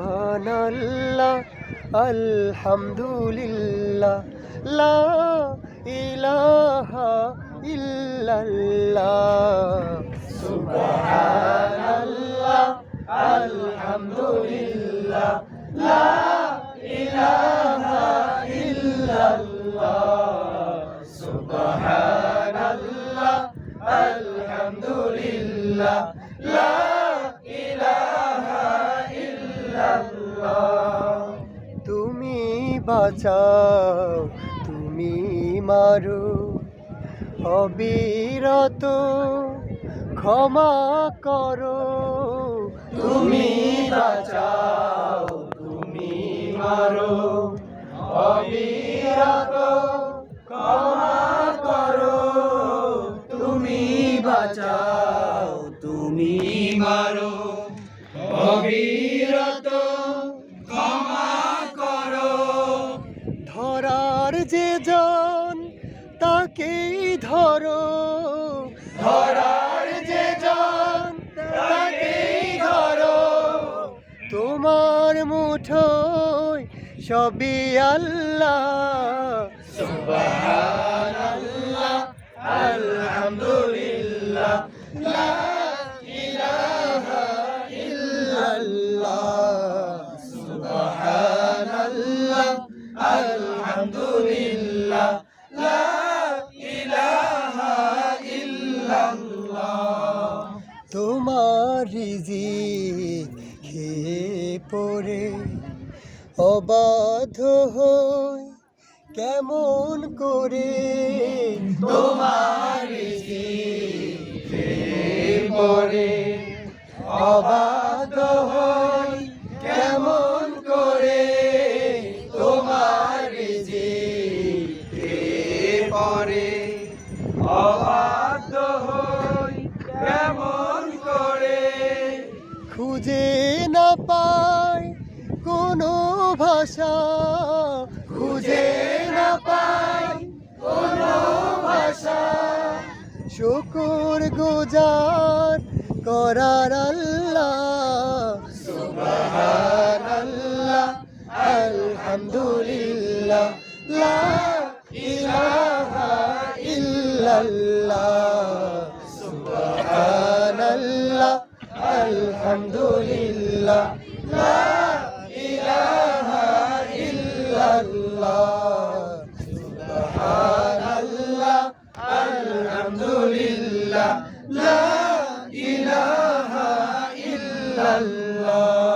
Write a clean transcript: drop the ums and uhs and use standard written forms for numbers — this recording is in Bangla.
সুবহানাল্লাহ আলহামদুলিল্লাহ লা ইলাহা ইল্লাল্লাহ সুবহানাল্লাহ আলহামদুলিল্লাহ লা ইলাহা ইল্লাল্লাহ সুবহানাল্লাহ আলহামদুলিল্লাহ লা ইলাহা ইল্লাল্লাহ তুমি বাঁচাও তুমি মারো অবিরত ক্ষমা করো তুমি বাঁচাও তুমি মারো অবিরত ক্ষমা করো তুমি বাঁচাও তুমি মারো অবিরত ক্ষমা করো ধরার যে জন তাকেই ধরো ধরার যে জন তাকেই ধরো তোমার মুঠোয় সবই আল্লাহ সুবহানাল্লাহ আলহামদুলিল্লাহ লা ইলাহা ইল্লাল্লাহ সুবহানাল্লাহ আলহামদুলিল্লাহ লা ইলাহা ইল্লাল্লাহ তোমার রিজিক খেয়ে পড়ে অবাধ্য হই কেমন করে তোমার রিজিক খেয়ে পড়ে অবাধ্য হই কেমন করে তোমার রিজিক খেয়ে পড়ে অবাধ্য হই কেমন করে খুঁজে না পাই কোনো ভাষা খুঁজে না পাই কোনো ভাষা শুকর গুজার করার আল্লাহ সুবহানাল্লাহ আলহামদুলিল্লাহ লা ইলাহা ইল্লাল্লাহ সুবহানাল্লাহ আলহামদুলিল্লাহ লা ইলাহা ইল্লাল্লাহ সুবহানাল্লাহ আলহামদুলিল্লাহ লা ইলাহা ইল্লাল্লাহ